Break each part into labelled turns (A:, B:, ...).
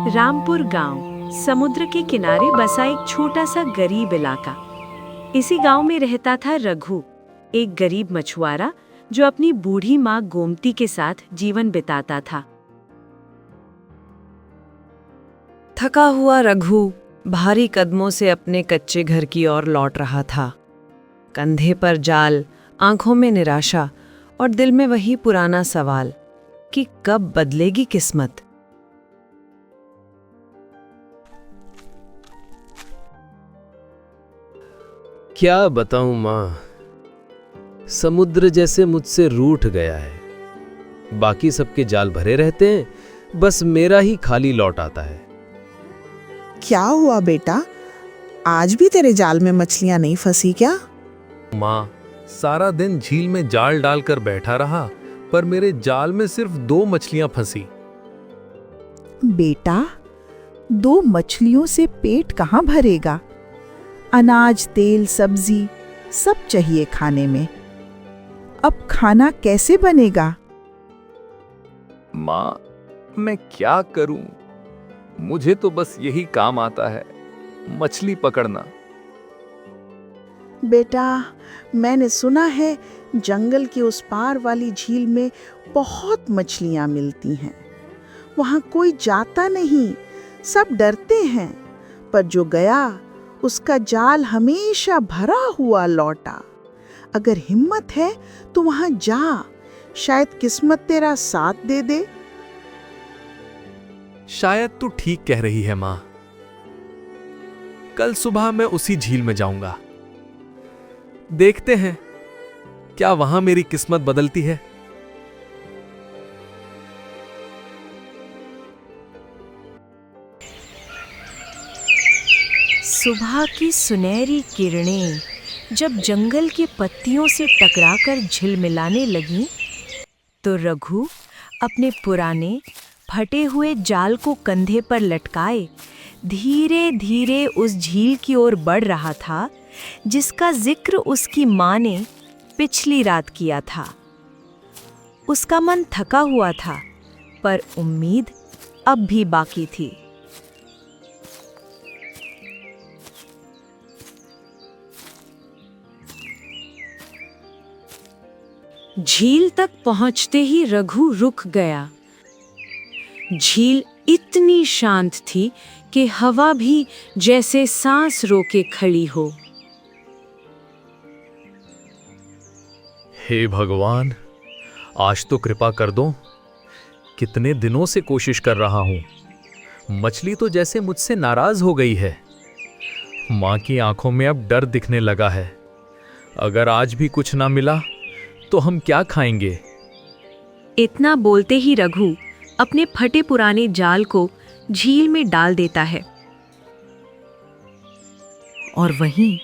A: रामपुर गांव समुद्र के किनारे बसा एक छोटा सा गरीब इलाका। इसी गांव में रहता था रघु, एक गरीब मछुआरा जो अपनी बूढ़ी माँ गोमती के साथ जीवन बिताता था।
B: थका हुआ रघु भारी कदमों से अपने कच्चे घर की ओर लौट रहा था। कंधे पर जाल, आंखों में निराशा और दिल में वही पुराना सवाल कि कब बदलेगी किस्मत।
C: क्या बताऊं माँ, समुद्र जैसे मुझसे रूठ गया है। बाकी सबके जाल भरे रहते हैं, बस मेरा ही खाली लौट आता है।
D: क्या हुआ बेटा, आज भी तेरे जाल में मछलियां नहीं फंसी क्या?
E: माँ, सारा दिन झील में जाल डालकर बैठा रहा, पर मेरे जाल में सिर्फ 2 मछलियां फंसी।
D: बेटा, 2 मछलियों से पेट कहाँ भरेगा? अनाज, तेल, सब्जी सब चाहिए खाने में। अब खाना कैसे बनेगा?
E: माँ, मैं क्या करूं? मुझे तो बस यही काम आता है, मछली पकड़ना।
D: बेटा, मैंने सुना है जंगल के उस पार वाली झील में बहुत मछलियां मिलती हैं। वहां कोई जाता नहीं, सब डरते हैं, पर जो गया उसका जाल हमेशा भरा हुआ लौटा। अगर हिम्मत है तो वहां जा, शायद किस्मत तेरा साथ दे दे।
E: शायद तू ठीक कह रही है माँ। कल सुबह मैं उसी झील में जाऊंगा। देखते हैं क्या वहां मेरी किस्मत बदलती है।
A: सुबह की सुनहरी किरणें जब जंगल की पत्तियों से टकराकर झिलमिलाने लगीं, तो रघु अपने पुराने फटे हुए जाल को कंधे पर लटकाए धीरे धीरे उस झील की ओर बढ़ रहा था जिसका जिक्र उसकी माँ ने पिछली रात किया था। उसका मन थका हुआ था, पर उम्मीद अब भी बाकी थी। झील तक पहुंचते ही रघु रुक गया। झील इतनी शांत थी कि हवा भी जैसे सांस रोके खड़ी हो।
E: हे भगवान, आज तो कृपा कर दो। कितने दिनों से कोशिश कर रहा हूं। मछली तो जैसे मुझसे नाराज हो गई है। माँ की आंखों में अब डर दिखने लगा है। अगर आज भी कुछ ना मिला तो हम क्या खाएंगे?
A: इतना बोलते ही रघु अपने फटे पुराने जाल को झील में डाल देता है और वहीं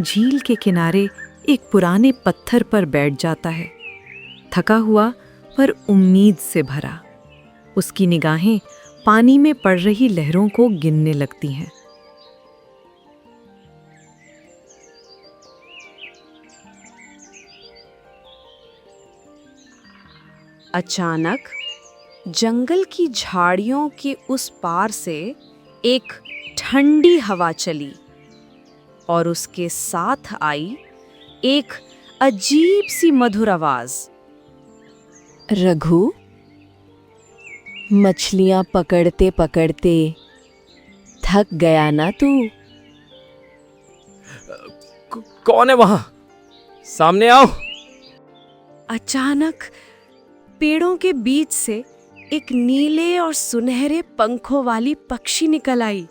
A: झील के किनारे एक पुराने पत्थर पर बैठ जाता है, थका हुआ पर उम्मीद से भरा। उसकी निगाहें पानी में पड़ रही लहरों को गिनने लगती हैं। अचानक जंगल की झाड़ियों के उस पार से एक ठंडी हवा चली और उसके साथ आई एक अजीब सी मधुर आवाज।
F: रघु, मछलियां पकड़ते पकड़ते थक गया ना तू?
C: कौन है वहां? सामने आओ।
A: अचानक पेड़ों के बीच से एक नीले और सुनहरे पंखों वाली पक्षी निकल आई।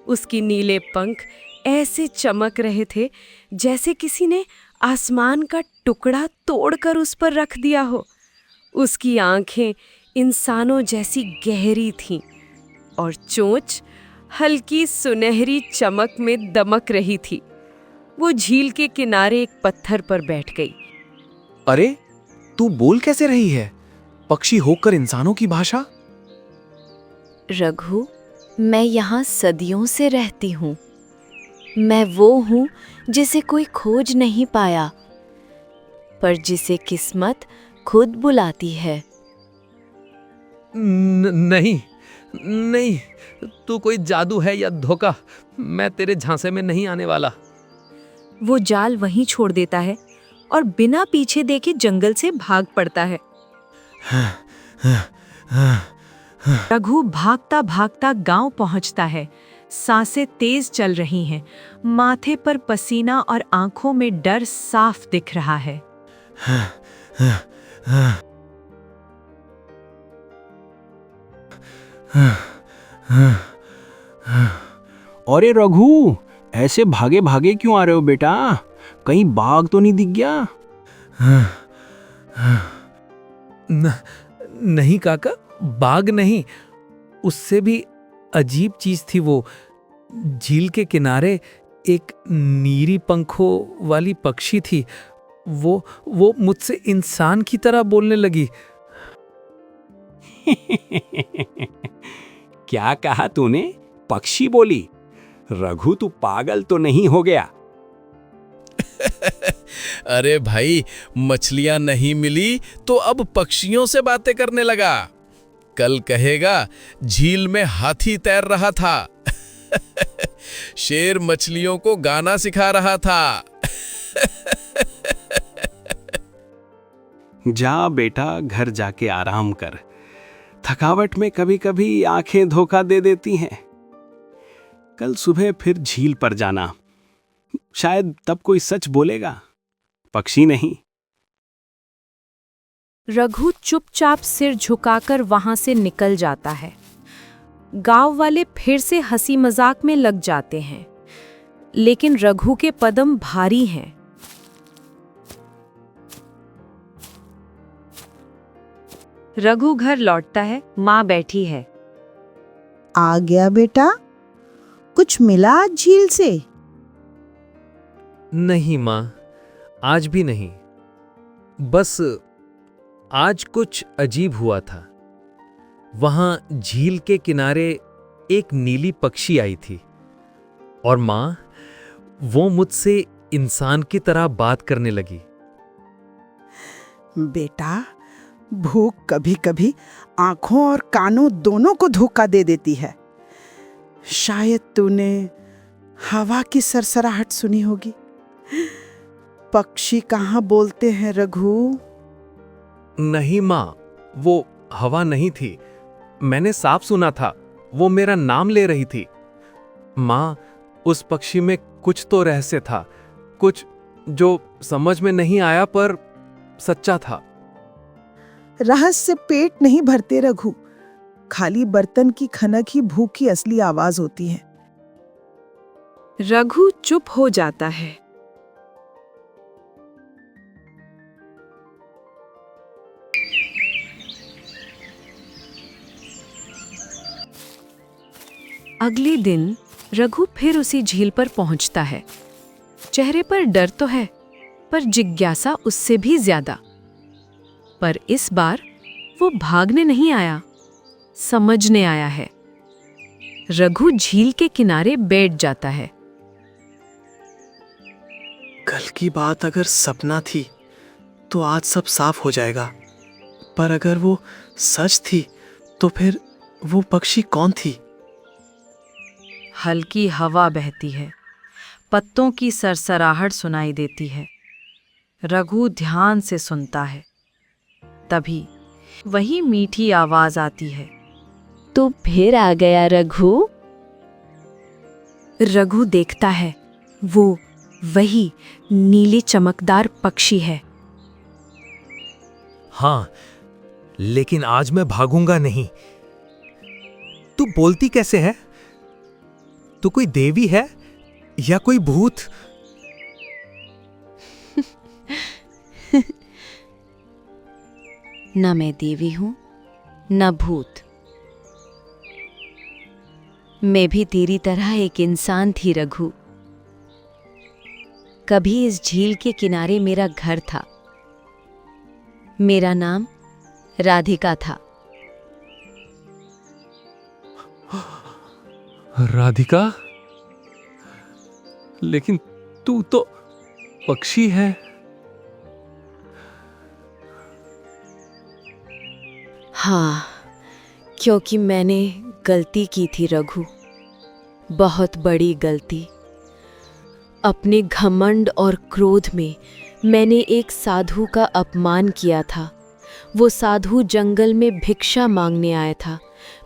A: उसकी नीले पंख ऐसे चमक रहे थे जैसे किसी ने आसमान का टुकड़ा तोड़कर उस पर रख दिया हो। उसकी आंखें इंसानों जैसी गहरी थीं और चोंच हल्की सुनहरी चमक में दमक रही थी। वो झील के किनारे एक पत्थर पर बैठ गई।
G: अरे, तू बोल कैसे रही है? पक्षी होकर इंसानों की भाषा?
F: रघु, मैं यहाँ सदियों से रहती हूँ। मैं वो हूँ जिसे कोई खोज नहीं पाया, पर जिसे किस्मत खुद बुलाती है।
E: नहीं,
C: नहीं, तू कोई जादू है या धोखा, मैं तेरे झांसे में नहीं आने वाला।
A: वो जाल वहीं छोड़ देता है और बिना पीछे देखे जंगल से भाग पड़ता है। रघु भागता भागता गांव पहुंचता है। सांसें तेज चल रही हैं, माथे पर पसीना और आंखों में डर साफ दिख रहा है।
H: अरे रघु, ऐसे भागे भागे क्यों आ रहे हो बेटा? कहीं बाघ तो नहीं दिख गया?
E: नहीं काका, बाघ नहीं, उससे भी अजीब चीज थी वो। झील के किनारे एक नीली पंखों वाली पक्षी थी। वो मुझसे इंसान की तरह बोलने लगी।
H: क्या कहा तूने? पक्षी बोली? रघु, तू पागल तो नहीं हो गया?
C: अरे भाई, मछलियां नहीं मिली तो अब पक्षियों से बातें करने लगा। कल कहेगा झील में हाथी तैर रहा था। शेर मछलियों को गाना सिखा रहा था।
H: जा बेटा, घर जाके आराम कर। थकावट में कभी कभी आंखें धोखा दे देती हैं। कल सुबह फिर झील पर जाना, शायद तब कोई सच बोलेगा, पक्षी नहीं।
A: रघु चुपचाप सिर झुकाकर वहां से निकल जाता है। गांव वाले फिर से हंसी मजाक में लग जाते हैं, लेकिन रघु के कदम भारी हैं। रघु घर लौटता है, माँ बैठी है।
D: आ गया बेटा? कुछ मिला आज झील से?
C: नहीं माँ, आज भी नहीं। बस आज कुछ अजीब हुआ था। वहां झील के किनारे एक नीली पक्षी आई थी और माँ, वो मुझसे इंसान की तरह बात करने लगी।
D: बेटा, भूख कभी कभी आंखों और कानों दोनों को धोखा दे देती है। शायद तूने हवा की सरसराहट सुनी होगी। पक्षी कहाँ बोलते हैं रघु?
C: नहीं माँ, वो हवा नहीं थी। मैंने साफ सुना था, वो मेरा नाम ले रही थी। माँ, उस पक्षी में कुछ तो रहस्य था, कुछ जो समझ में नहीं आया पर सच्चा था।
D: रहस्य पेट नहीं भरते रघु, खाली बर्तन की खनक ही भूख की असली आवाज होती है।
A: रघु चुप हो जाता है। अगले दिन रघु फिर उसी झील पर पहुंचता है। चेहरे पर डर तो है, पर जिज्ञासा उससे भी ज्यादा। पर इस बार वो भागने नहीं आया, समझने आया है। रघु झील के किनारे बैठ जाता है।
G: कल की बात अगर सपना थी तो आज सब साफ हो जाएगा, पर अगर वो सच थी तो फिर वो पक्षी कौन थी?
B: हल्की हवा बहती है, पत्तों की सरसराहट सुनाई देती है। रघु ध्यान से सुनता है। तभी वही मीठी आवाज आती है।
F: तू फिर आ गया रघु?
A: रघु देखता है, वो वही नीले चमकदार पक्षी है।
E: हाँ, लेकिन आज मैं भागूंगा नहीं। तू बोलती कैसे है? तू कोई देवी है या कोई भूत?
F: न मैं देवी हूं, न भूत। मैं भी तेरी तरह एक इंसान थी रघु। कभी इस झील के किनारे मेरा घर था। मेरा नाम राधिका था।
E: राधिका? लेकिन तू तो पक्षी है।
F: हाँ, क्योंकि मैंने गलती की थी रघु, बहुत बड़ी गलती। अपने घमंड और क्रोध में मैंने एक साधु का अपमान किया था। वो साधु जंगल में भिक्षा मांगने आया था,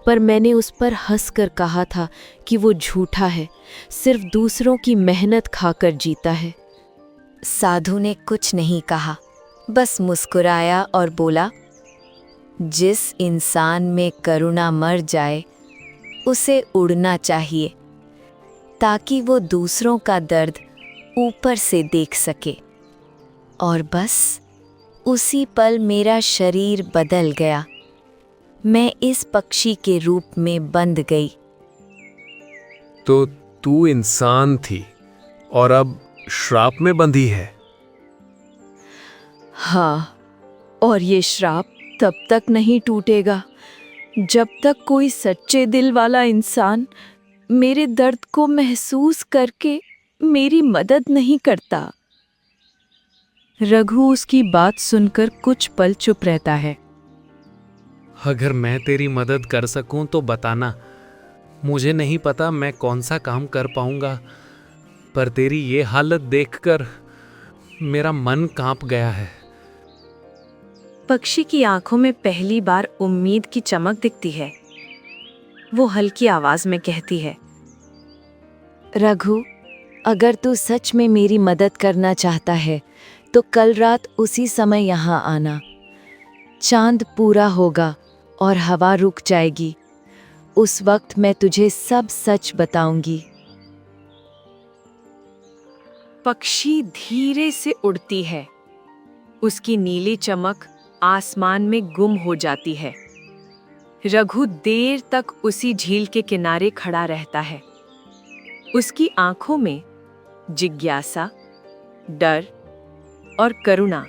F: पर मैंने उस पर हंसकर कहा था कि वो झूठा है, सिर्फ दूसरों की मेहनत खाकर जीता है।
I: साधु ने कुछ नहीं कहा, बस मुस्कुराया और बोला, जिस इंसान में करुणा मर जाए उसे उड़ना चाहिए, ताकि वो दूसरों का दर्द ऊपर से देख सके। और बस उसी पल मेरा शरीर बदल गया। मैं इस पक्षी के रूप में बंध गई।
E: तो तू इंसान थी और अब श्राप में बंधी है।
F: हाँ, और ये श्राप तब तक नहीं टूटेगा जब तक कोई सच्चे दिल वाला इंसान मेरे दर्द को महसूस करके मेरी मदद नहीं करता।
B: रघु उसकी बात सुनकर कुछ पल चुप रहता है।
C: अगर मैं तेरी मदद कर सकूं तो बताना। मुझे नहीं पता मैं कौन सा काम कर पाऊंगा, पर तेरी ये हालत देखकर मेरा मन कांप गया है।
A: पक्षी की आंखों में पहली बार उम्मीद की चमक दिखती है। वो हल्की आवाज में कहती है,
F: रघु, अगर तू सच में मेरी मदद करना चाहता है तो कल रात उसी समय यहाँ आना। चांद पूरा होगा और हवा रुक जाएगी। उस वक्त मैं तुझे सब सच बताऊंगी।
A: पक्षी धीरे से उड़ती है। उसकी नीली चमक आसमान में गुम हो जाती है। रघु देर तक उसी झील के किनारे खड़ा रहता है। उसकी आंखों में जिज्ञासा, डर और करुणा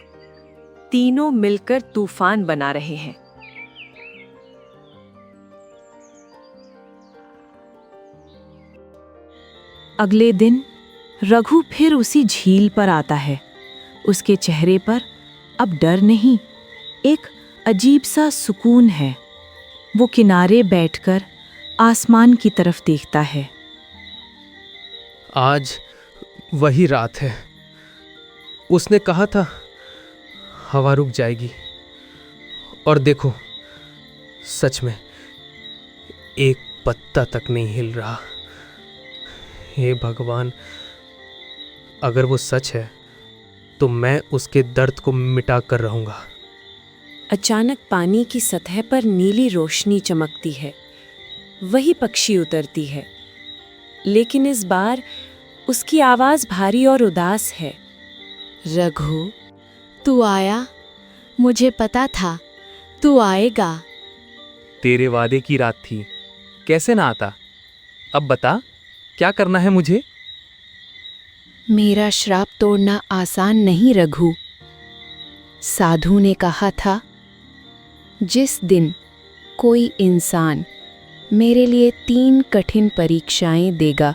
A: तीनों मिलकर तूफान बना रहे हैं।
B: अगले दिन रघु फिर उसी झील पर आता है। उसके चेहरे पर अब डर नहीं, एक अजीब सा सुकून है। वो किनारे बैठकर आसमान की तरफ देखता है।
C: आज वही रात है। उसने कहा था हवा रुक जाएगी, और देखो, सच में एक पत्ता तक नहीं हिल रहा। हे भगवान, अगर वो सच है तो मैं उसके दर्द को मिटा कर रहूंगा।
A: अचानक पानी की सतह पर नीली रोशनी चमकती है। वही पक्षी उतरती है, लेकिन इस बार उसकी आवाज भारी और उदास है।
F: रघु, तू आया? मुझे पता था तू आएगा।
C: तेरे वादे की रात थी, कैसे ना आता। अब बता, क्या करना है मुझे?
F: मेरा श्राप तोड़ना आसान नहीं रघु। साधु ने कहा था, जिस दिन कोई इंसान मेरे लिए 3 कठिन परीक्षाएं देगा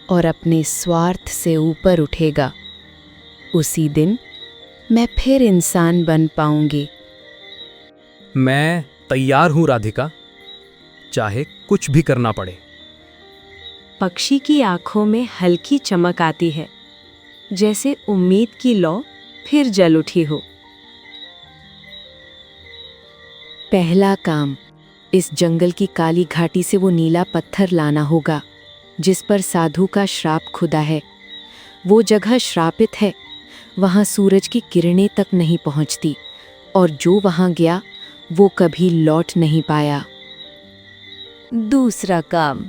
F: और अपने स्वार्थ से ऊपर उठेगा, उसी दिन मैं फिर इंसान बन पाऊंगी।
C: मैं तैयार हूं राधिका, चाहे कुछ भी करना पड़े।
A: पक्षी की आंखों में हल्की चमक आती है, जैसे उम्मीद की लौ फिर जल उठी हो।
F: पहला काम, इस जंगल की काली घाटी से वो नीला पत्थर लाना होगा जिस पर साधु का श्राप खुदा है। वो जगह श्रापित है, वहाँ सूरज की किरणें तक नहीं पहुँचती, और जो वहाँ गया वो कभी लौट नहीं पाया। दूसरा काम,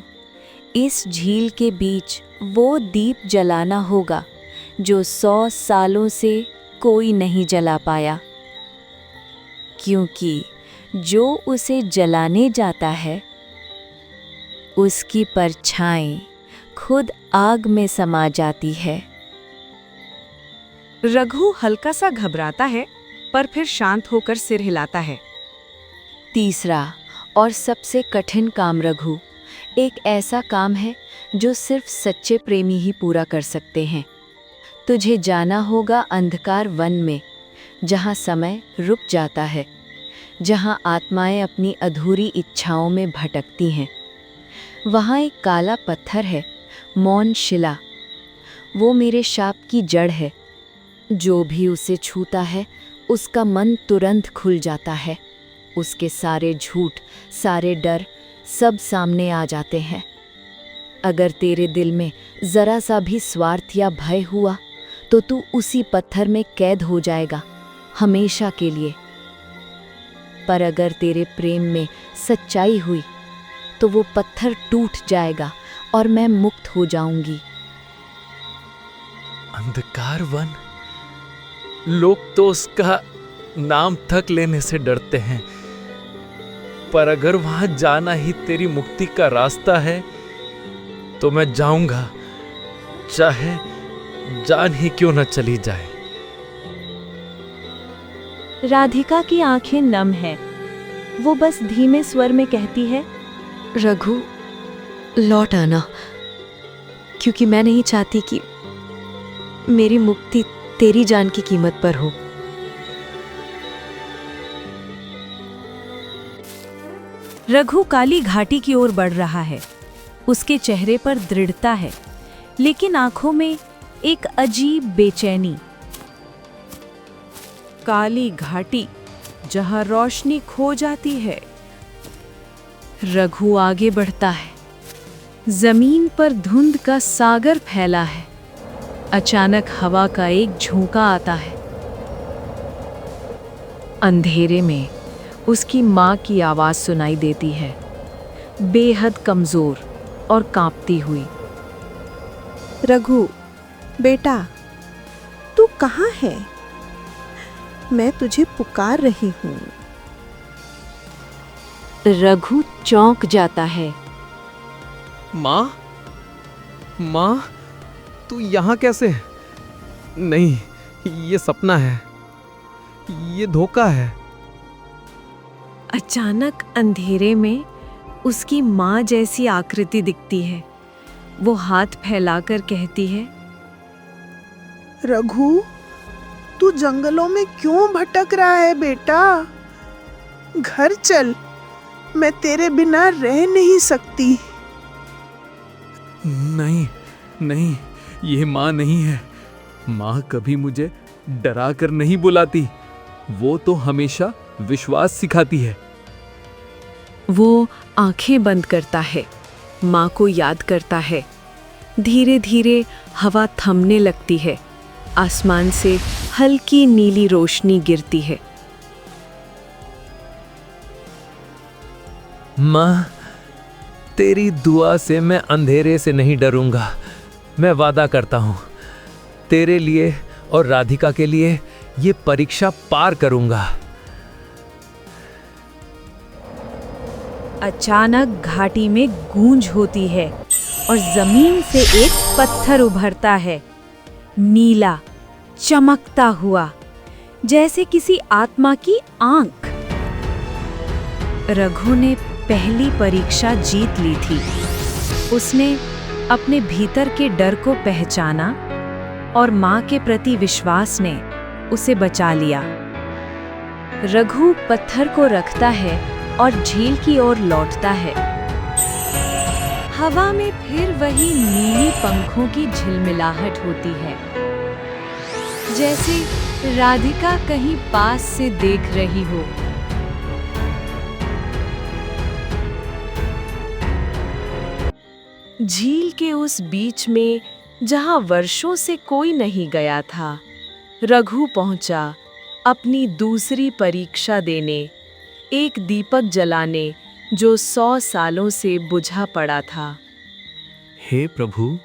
F: इस झील के बीच वो दीप जलाना होगा जो 100 सालों से कोई नहीं जला पाया, क्योंकि जो उसे जलाने जाता है उसकी परछाई खुद आग में समा जाती है।
A: रघु हल्का सा घबराता है, पर फिर शांत होकर सिर हिलाता है।
F: तीसरा और सबसे कठिन काम रघु, एक ऐसा काम है जो सिर्फ सच्चे प्रेमी ही पूरा कर सकते हैं। तुझे जाना होगा अंधकार वन में, जहाँ समय रुक जाता है, जहाँ आत्माएं अपनी अधूरी इच्छाओं में भटकती हैं। वहाँ एक काला पत्थर है, मौन शिला। वो मेरे शाप की जड़ है। जो भी उसे छूता है उसका मन तुरंत खुल जाता है। उसके सारे झूठ, सारे डर सब सामने आ जाते हैं। अगर तेरे दिल में जरा सा भी स्वार्थ या भय हुआ तो तू उसी पत्थर में कैद हो जाएगा, हमेशा के लिए। पर अगर तेरे प्रेम में सच्चाई हुई तो वो पत्थर टूट जाएगा और मैं मुक्त हो जाऊंगी।
E: अंधकार वन, लोग तो उसका नाम तक लेने से डरते हैं, पर अगर वहां जाना ही तेरी मुक्ति का रास्ता है तो मैं जाऊंगा, चाहे जान ही क्यों न चली जाए।
F: राधिका की आंखें नम हैं। वो बस धीमे स्वर में कहती है, रघु, लौट आना, क्योंकि मैं नहीं चाहती कि मेरी मुक्ति तेरी जान की कीमत पर हो।
A: रघु काली घाटी की ओर बढ़ रहा है। उसके चेहरे पर दृढ़ता है, लेकिन आंखों में एक अजीब बेचैनी। काली घाटी, जहां रोशनी खो जाती है। रघु आगे बढ़ता है। जमीन पर धुंध का सागर फैला है। अचानक हवा का एक झोंका आता है। अंधेरे में उसकी माँ की आवाज सुनाई देती है, बेहद कमजोर और कांपती हुई।
D: रघु बेटा, तू कहाँ है? मैं तुझे पुकार रही हूँ।
F: रघु चौंक जाता है।
C: माँ, माँ, तू यहाँ कैसे? नहीं, ये सपना है, ये धोखा है।
A: अचानक अंधेरे में उसकी माँ जैसी आकृति दिखती है। वो हाथ फैलाकर कहती है,
D: रघु, तू जंगलों में क्यों भटक रहा है बेटा? घर चल, मैं तेरे बिना रह नहीं सकती।
E: नहीं, नहीं, ये माँ नहीं है। माँ कभी मुझे डरा कर नहीं बुलाती। वो तो हमेशा विश्वास सिखाती है।
A: वो आंखें बंद करता है, माँ को याद करता है। धीरे धीरे हवा थमने लगती है। आसमान से हल्की नीली रोशनी गिरती है।
E: माँ, तेरी दुआ से मैं अंधेरे से नहीं डरूंगा। मैं वादा करता हूँ, तेरे लिए और राधिका के लिए ये परीक्षा पार करूंगा।
A: अचानक घाटी में गूंज होती है और जमीन से एक पत्थर उभरता है, नीला, चमकता हुआ, जैसे किसी आत्मा की आंख। रघु ने पहली परीक्षा जीत ली थी। उसने अपने भीतर के डर को पहचाना और माँ के प्रति विश्वास ने उसे बचा लिया। रघु पत्थर को रखता है और झील की ओर लौटता है। हवा में फिर वही नीली पंखों की झिलमिलाहट होती है, जैसे राधिका कहीं पास से देख रही हो। झील के उस बीच में जहां वर्षों से कोई नहीं गया था, रघु पहुंचा अपनी दूसरी परीक्षा देने, एक दीपक जलाने जो 100 सालों से बुझा पड़ा था।
E: हे प्रभु,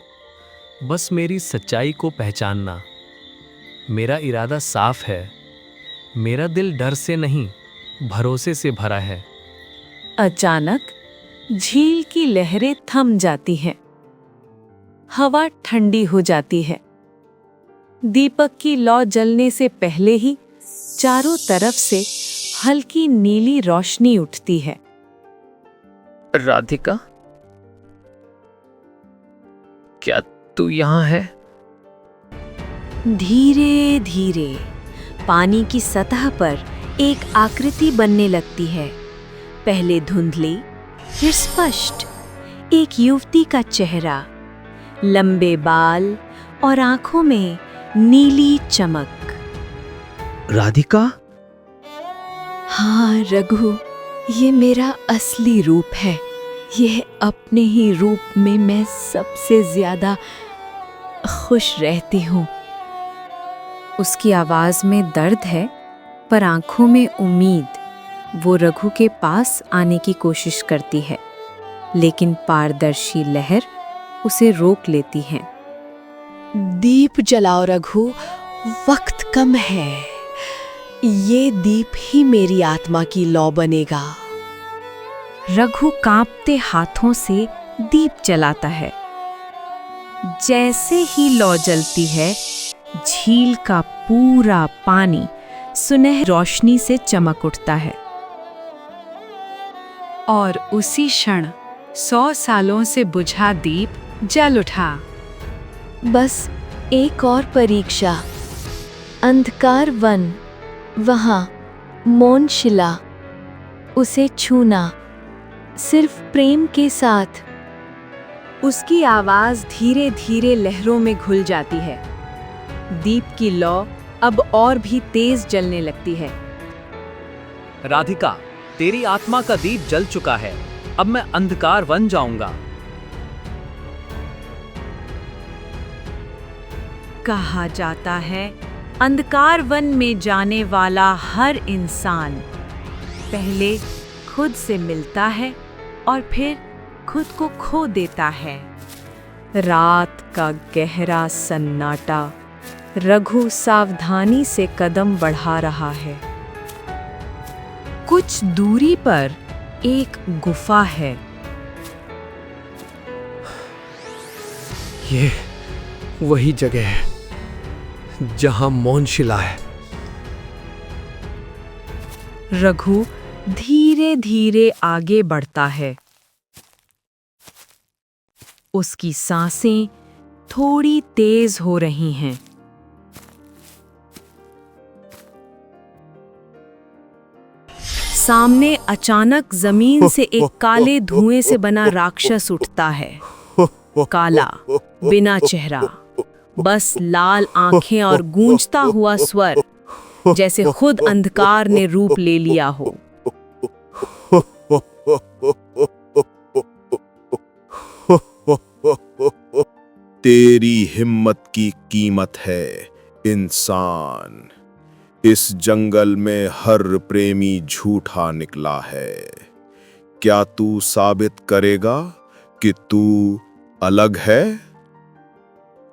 E: बस मेरी सच्चाई को पहचानना। मेरा इरादा साफ है। मेरा दिल डर से नहीं, भरोसे से भरा है।
A: अचानक झील की लहरें थम जाती हैं। हवा ठंडी हो जाती है। दीपक की लौ जलने से पहले ही चारों तरफ से हल्की नीली रोशनी उठती है।
C: राधिका, क्या तू यहाँ है?
A: धीरे धीरे पानी की सतह पर
F: एक आकृति बनने लगती है, पहले धुंधली, फिर स्पष्ट। एक युवती का चेहरा, लंबे बाल और आंखों में नीली चमक।
C: राधिका?
F: हाँ रघु, ये मेरा असली रूप है। यह अपने ही रूप में मैं सबसे ज्यादा खुश रहती हूँ।
B: उसकी आवाज में दर्द है, पर आंखों में उम्मीद। वो रघु के पास आने की कोशिश करती है, लेकिन पारदर्शी लहर उसे रोक लेती है।
F: दीप जलाओ रघु, वक्त कम है। ये दीप ही मेरी आत्मा की लौ बनेगा।
B: रघु कांपते हाथों से दीप जलाता है। जैसे ही लौ जलती है, झील का पूरा पानी सुनहरी रोशनी से चमक उठता है। और उसी क्षण 100 सालों से बुझा दीप जल उठा।
F: बस एक और परीक्षा। अंधकार वन, वहां मौन शिला, उसे छूना सिर्फ प्रेम के साथ।
B: उसकी आवाज धीरे धीरे लहरों में घुल जाती है। दीप की लौ अब और भी तेज जलने लगती है।
E: राधिका, तेरी आत्मा का दीप जल चुका है। अब मैं अंधकार वन जाऊंगा।
B: कहा जाता है, अंधकार वन में जाने वाला हर इंसान पहले खुद से मिलता है और फिर खुद को खो देता है। रात का गहरा सन्नाटा। रघु सावधानी से कदम बढ़ा रहा है। कुछ दूरी पर एक गुफा है।
C: ये वही जगह है जहां मौन शिला है।
B: रघु धीरे धीरे आगे बढ़ता है। उसकी सांसें थोड़ी तेज हो रही हैं। सामने अचानक जमीन से एक काले धुएं से बना राक्षस उठता है। काला, बिना चेहरा, बस लाल आंखें और गूंजता हुआ स्वर, जैसे खुद अंधकार ने रूप ले लिया हो।
J: तेरी हिम्मत की कीमत है, इंसान। इस जंगल में हर प्रेमी झूठा निकला है। क्या तू साबित करेगा कि तू अलग है?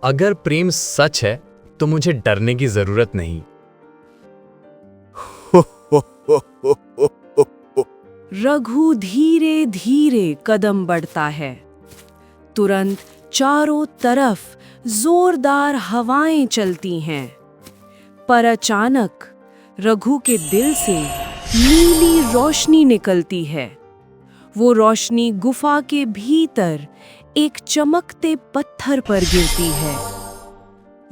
E: अगर प्रेम सच है तो मुझे डरने की जरूरत नहीं।
B: रघु धीरे धीरे कदम बढ़ता है। तुरंत चारों तरफ जोरदार हवाएं चलती हैं। पर अचानक रघु के दिल से नीली रोशनी निकलती है। वो रोशनी गुफा के भीतर एक चमकते पत्थर पर गिरती है।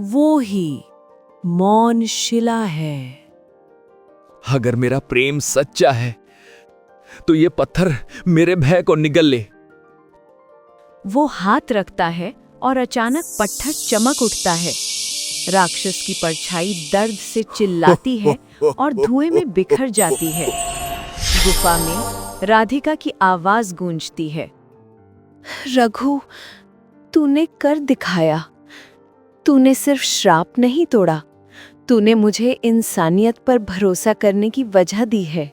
B: वो ही मौन शिला है।
E: अगर मेरा प्रेम सच्चा है तो ये पत्थर मेरे भय को निगल ले।
B: वो हाथ रखता है और अचानक पत्थर चमक उठता है। राक्षस की परछाई दर्द से चिल्लाती है और धुएं में बिखर जाती है। गुफा में राधिका की आवाज गूंजती है।
F: रघु, तूने कर दिखाया। तूने सिर्फ श्राप नहीं तोड़ा, तूने मुझे इंसानियत पर भरोसा करने की वजह दी है।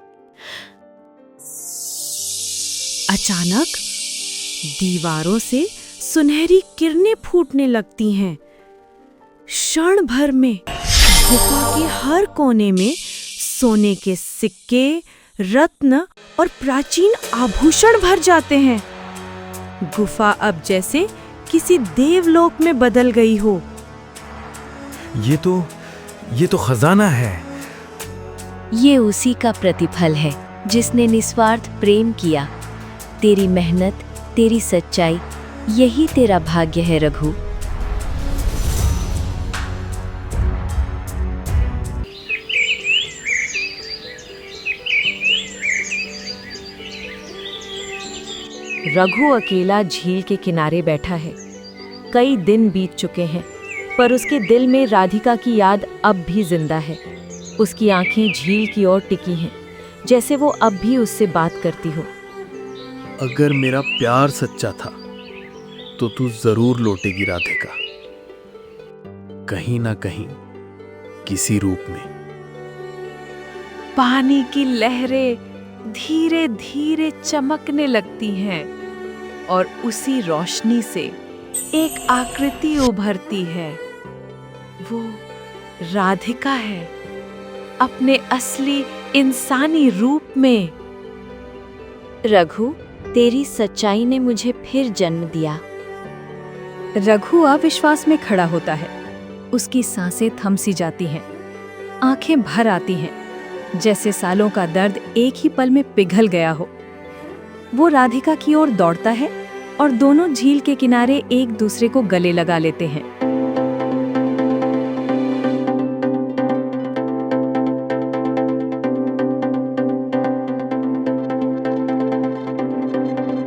B: अचानक दीवारों से सुनहरी किरणें फूटने लगती हैं। क्षण भर में गुफा के हर कोने में सोने के सिक्के, रत्न और प्राचीन आभूषण भर जाते हैं। गुफा अब जैसे किसी देवलोक में बदल गई हो।
C: ये तो खजाना है।
F: ये उसी का प्रतिफल है जिसने निस्वार्थ प्रेम किया। तेरी मेहनत, तेरी सच्चाई, यही तेरा भाग्य है रघु। रघु अकेला झील के किनारे बैठा है। कई दिन बीत चुके हैं, पर उसके दिल में राधिका की याद अब भी जिंदा है। उसकी आंखें झील की ओर टिकी हैं, जैसे वो अब भी उससे बात करती हो।
E: अगर मेरा प्यार सच्चा था तो तू जरूर लौटेगी राधिका, कहीं ना कहीं, किसी रूप में।
A: पानी की लहरें धीरे धीरे चमकने लगती हैं और उसी रोशनी से एक आकृति उभरती है। वो राधिका है, अपने असली इंसानी रूप में।
F: रघु, तेरी सच्चाई ने मुझे फिर जन्म दिया।
K: रघु अविश्वास में खड़ा होता है। उसकी सांसें थम सी जाती हैं, आंखें भर आती हैं, जैसे सालों का दर्द एक ही पल में पिघल गया हो। वो राधिका की ओर दौड़ता है और दोनों झील के किनारे एक दूसरे को गले लगा लेते हैं।